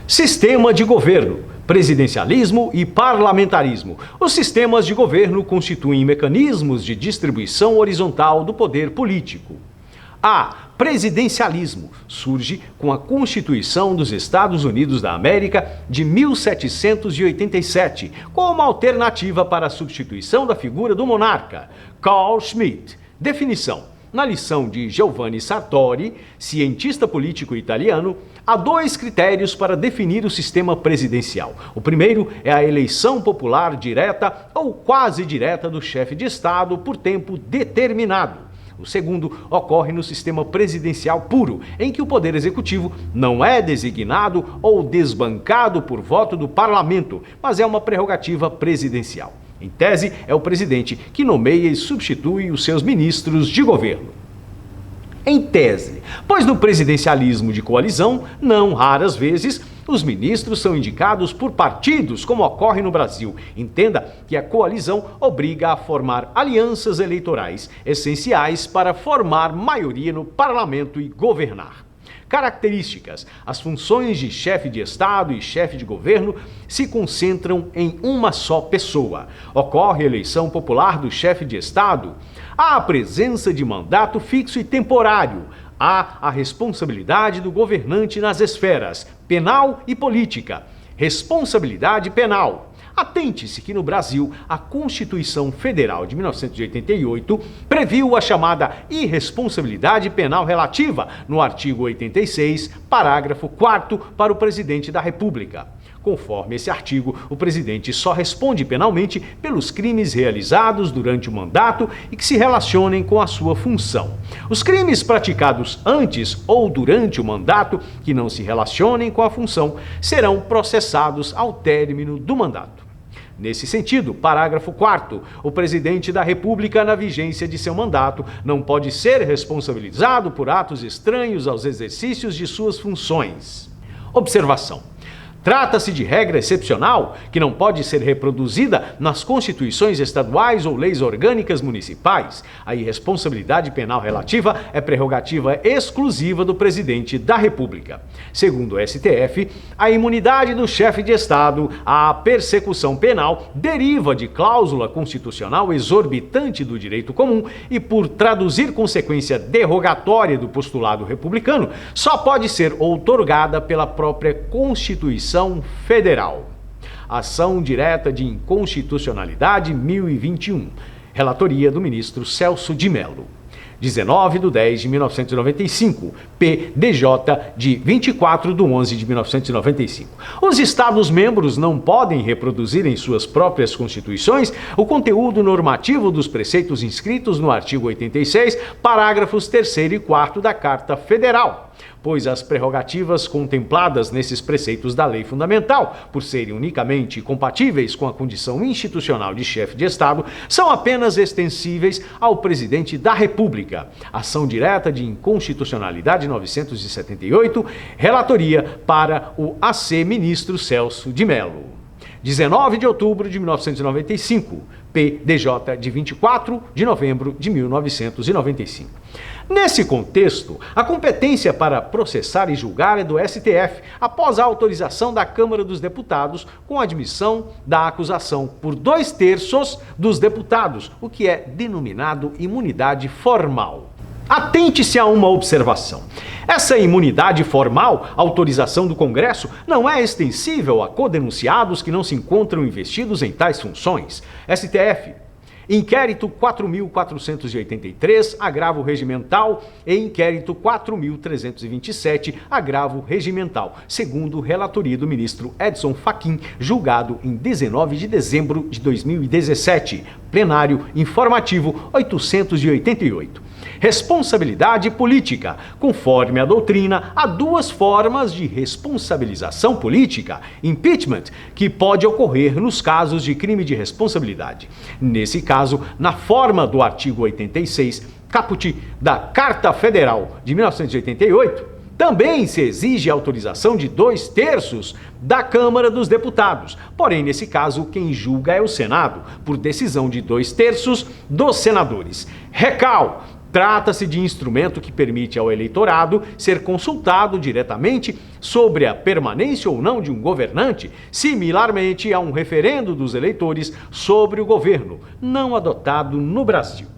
Sistema de governo, presidencialismo e parlamentarismo. Os sistemas de governo constituem mecanismos de distribuição horizontal do poder político. A. Presidencialismo surge com a Constituição dos Estados Unidos da América de 1787, como alternativa para a substituição da figura do monarca. Carl Schmitt. Definição. Na lição de Giovanni Sartori, cientista político italiano, há dois critérios para definir o sistema presidencial. O primeiro é a eleição popular direta ou quase direta do chefe de Estado por tempo determinado. O segundo ocorre no sistema presidencial puro, em que o poder executivo não é designado ou desbancado por voto do parlamento, mas é uma prerrogativa presidencial. Em tese, é o presidente que nomeia e substitui os seus ministros de governo. Em tese, pois no presidencialismo de coalizão, não raras vezes, os ministros são indicados por partidos, como ocorre no Brasil. Entenda que a coalizão obriga a formar alianças eleitorais, essenciais para formar maioria no parlamento e governar. Características. As funções de chefe de Estado e chefe de governo se concentram em uma só pessoa. Ocorre a eleição popular do chefe de Estado. Há a presença de mandato fixo e temporário. Há a responsabilidade do governante nas esferas penal e política. Responsabilidade penal. Atente-se que no Brasil, a Constituição Federal de 1988 previu a chamada irresponsabilidade penal relativa no artigo 86, parágrafo 4º para o presidente da República. Conforme esse artigo, o presidente só responde penalmente pelos crimes realizados durante o mandato e que se relacionem com a sua função. Os crimes praticados antes ou durante o mandato que não se relacionem com a função serão processados ao término do mandato. Nesse sentido, parágrafo 4º, o presidente da República, na vigência de seu mandato, não pode ser responsabilizado por atos estranhos aos exercícios de suas funções. Observação. Trata-se de regra excepcional que não pode ser reproduzida nas constituições estaduais ou leis orgânicas municipais. A irresponsabilidade penal relativa é prerrogativa exclusiva do presidente da República. Segundo o STF, a imunidade do chefe de Estado à persecução penal deriva de cláusula constitucional exorbitante do direito comum e, por traduzir consequência derrogatória do postulado republicano, só pode ser outorgada pela própria Constituição Federal. Ação direta de inconstitucionalidade 1021. Relatoria do ministro Celso de Mello. 19/10/1995, PDJ de 24/11/1995. Os Estados-membros não podem reproduzir em suas próprias constituições o conteúdo normativo dos preceitos inscritos no artigo 86, parágrafos 3º e 4º da Carta Federal, pois as prerrogativas contempladas nesses preceitos da Lei Fundamental, por serem unicamente compatíveis com a condição institucional de chefe de Estado, são apenas extensíveis ao presidente da República. Ação direta de inconstitucionalidade 978, relatoria para o AC ministro Celso de Mello. 19 de outubro de 1995, PDJ de 24 de novembro de 1995. Nesse contexto, a competência para processar e julgar é do STF, após a autorização da Câmara dos Deputados, com a admissão da acusação por 2/3 dos deputados, o que é denominado imunidade formal. Atente-se a uma observação. Essa imunidade formal, autorização do Congresso, não é extensível a codenunciados que não se encontram investidos em tais funções. STF. Inquérito 4.483, agravo regimental, e inquérito 4.327, agravo regimental, segundo relatoria do ministro Edson Fachin, julgado em 19 de dezembro de 2017. Plenário informativo 888. Responsabilidade política. Conforme a doutrina, há duas formas de responsabilização política. Impeachment, que pode ocorrer nos casos de crime de responsabilidade. Nesse caso, na forma do artigo 86, caput da Carta Federal de 1988, também se exige a autorização de 2/3 da Câmara dos Deputados. Porém, nesse caso, quem julga é o Senado, por decisão de 2/3 dos senadores. Recal. Trata-se de instrumento que permite ao eleitorado ser consultado diretamente sobre a permanência ou não de um governante, similarmente a um referendo dos eleitores sobre o governo, não adotado no Brasil.